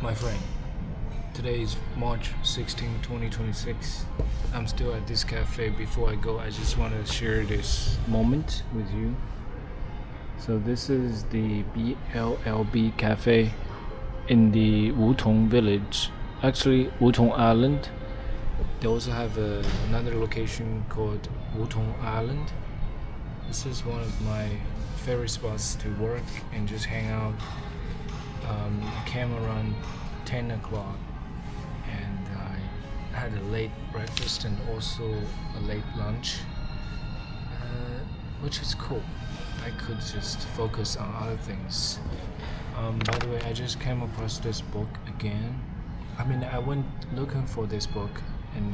My friend, today is March 16, 2026. I'm still at this cafe. Before I go, I just want to share this moment with you. So this is the BLLB cafe in the Wutong village, actually Wutong Island. They also have another location called Wutong Island. This is one of my favorite spots to work and just hang out. Came around 10 o'clock and I had a late breakfast and also a late lunch, which is cool. I could just focus on other things. By the way, I just came across this book again. I went looking for this book and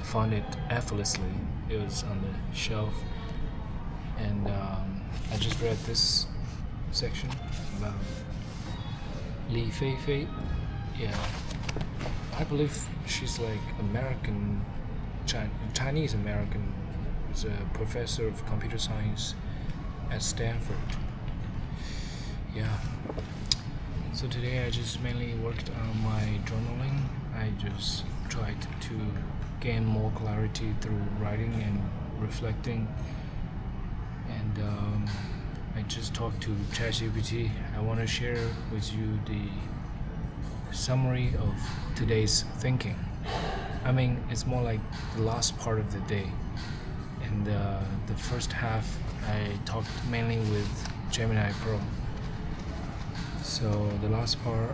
found it effortlessly. It was on the shelf, and I just read this section about Li Feifei. Yeah, I believe she's like American, Chinese American. She's a professor of computer science at Stanford. Yeah. So today I just mainly worked on my journaling. I just tried to gain more clarity through writing and reflecting. And I just talked to ChatGPT. I want to share with you the summary of today's thinking. It's more like the last part of the day. And the first half, I talked mainly with Gemini Pro. So the last part,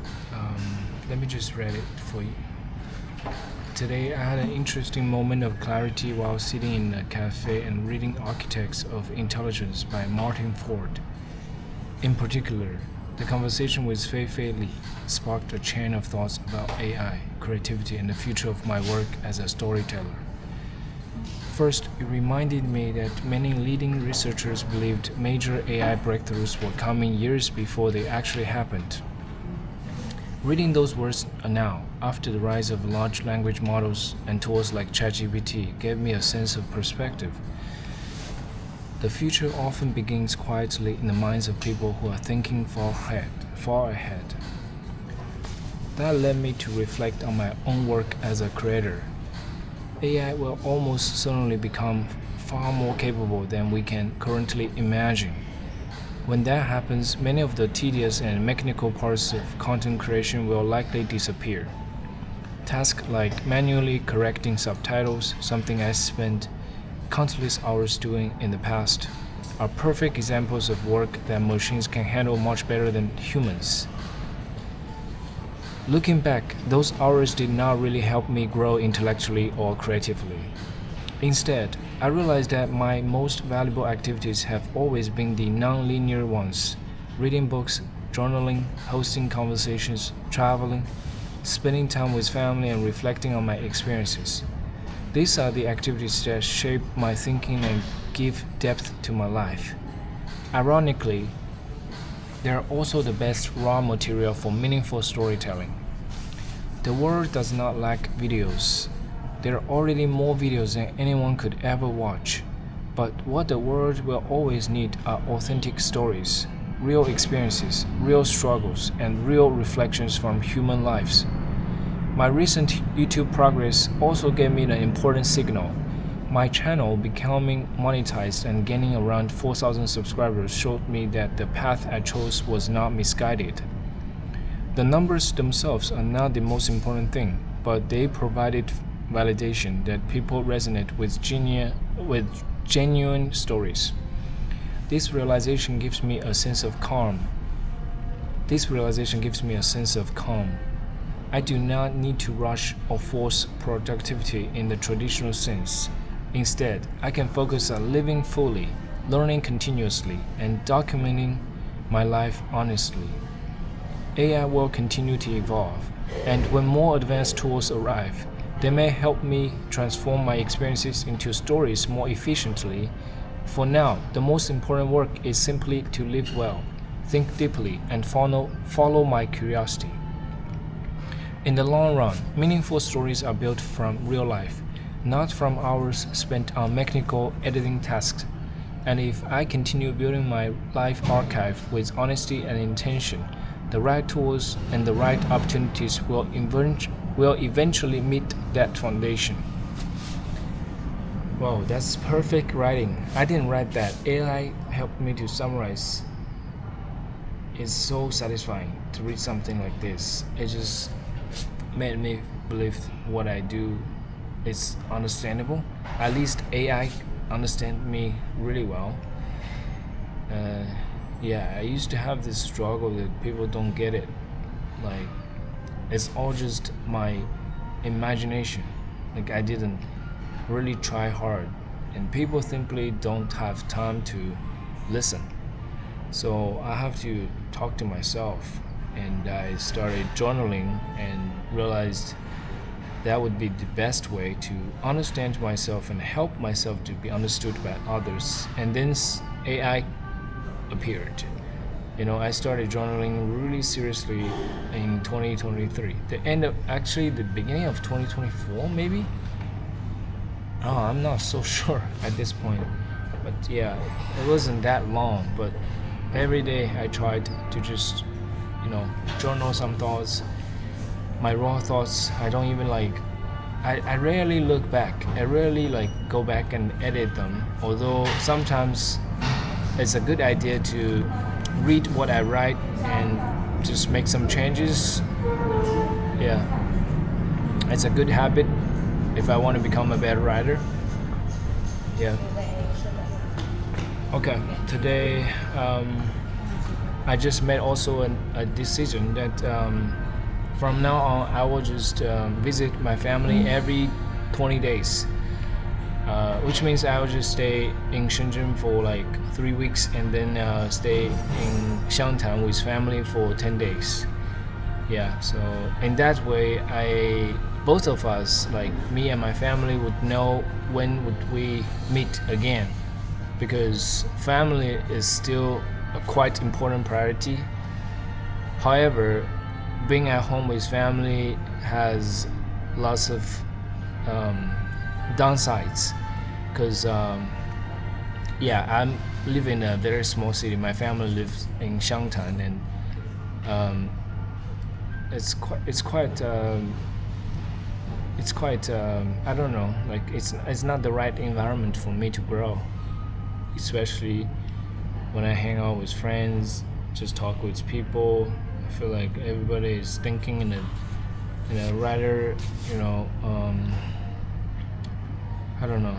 let me just read it for you. Today I had an interesting moment of clarity while sitting in a cafe and reading Architects of Intelligence by Martin Ford. In particular, the conversation with Feifei Li sparked a chain of thoughts about AI, creativity, and the future of my work as a storyteller. First, it reminded me that many leading researchers believed major AI breakthroughs were coming years before they actually happened. Reading those words now, after the rise of large language models and tools like ChatGPT, gave me a sense of perspective. The future often begins quietly in the minds of people who are thinking far ahead. That led me to reflect on my own work as a creator. AI will almost certainly become far more capable than we can currently imagine. When that happens, many of the tedious and mechanical parts of content creation will likely disappear. Tasks like manually correcting subtitles, something I spent countless hours doing in the past, are perfect examples of work that machines can handle much better than humans. Looking back, those hours did not really help me grow intellectually or creatively. Instead, I realized that my most valuable activities have always been the non-linear ones: reading books, journaling, hosting conversations, traveling, spending time with family, and reflecting on my experiences. These are the activities that shape my thinking and give depth to my life. Ironically, they are also the best raw material for meaningful storytelling. The world does not lack videos. There are already more videos than anyone could ever watch. But what the world will always need are authentic stories, real experiences, real struggles, and real reflections from human lives. My recent YouTube progress also gave me an important signal. My channel becoming monetized and gaining around 4,000 subscribers showed me that the path I chose was not misguided. The numbers themselves are not the most important thing, but they provided validation that people resonate with genuine stories. This realization gives me a sense of calm. I do not need to rush or force productivity in the traditional sense. Instead, I can focus on living fully, learning continuously, and documenting my life honestly. AI will continue to evolve, and when more advanced tools arrive, they may help me transform my experiences into stories more efficiently. For now, the most important work is simply to live well, think deeply, and follow my curiosity. In the long run, meaningful stories are built from real life, not from hours spent on mechanical editing tasks. And if I continue building my life archive with honesty and intention, the right tools and the right opportunities will eventually meet that foundation. Wow, that's perfect writing. I didn't write that. AI helped me to summarize. It's so satisfying to read something like this. It just made me believe what I do is understandable. At least AI understand me really well. Yeah, I used to have this struggle that people don't get it. Like, it's all just my imagination. Like, I didn't really try hard, and people simply don't have time to listen. So I have to talk to myself, and I started journaling and realized that would be the best way to understand myself and help myself to be understood by others. And then AI appeared. I started journaling really seriously in 2023. The beginning of 2024, maybe? Oh, I'm not so sure at this point. But yeah, it wasn't that long. But every day I tried to just, journal some thoughts, my raw thoughts. I don't even I rarely look back. I rarely go back and edit them. Although sometimes it's a good idea to read what I write and just make some changes. Yeah, it's a good habit if I want to become a better writer. Yeah. Okay, today I just made also a decision that from now on I will just visit my family every 20 days. Which means I will just stay in Shenzhen for 3 weeks and then stay in Xiangtan with family for 10 days. Yeah, so in that way, both of us, me and my family, would know when would we meet again, because family is still a quite important priority. However, being at home with family has lots of downsides, because I'm live in a very small city. My family lives in Xiangtan, and it's quite I don't know, it's not the right environment for me to grow, especially when I hang out with friends, just talk with people. I feel like everybody is thinking in a rather, I don't know,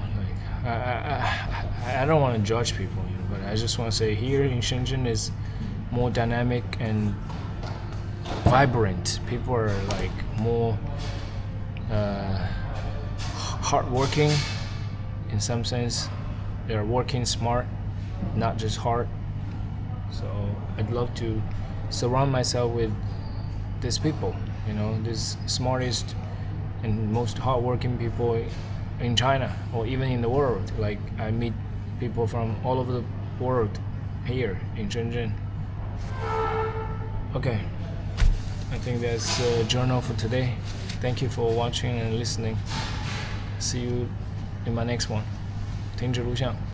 I don't want to judge people, but I just want to say here in Shenzhen is more dynamic and vibrant. People are more hardworking. In some sense, they're working smart, not just hard. So I'd love to surround myself with these people, these smartest and most hardworking people in China or even in the world. I meet people from all over the world here in Shenzhen. Okay, I think that's a journal for today. Thank you for watching and listening. See you in my next one. 停止录像。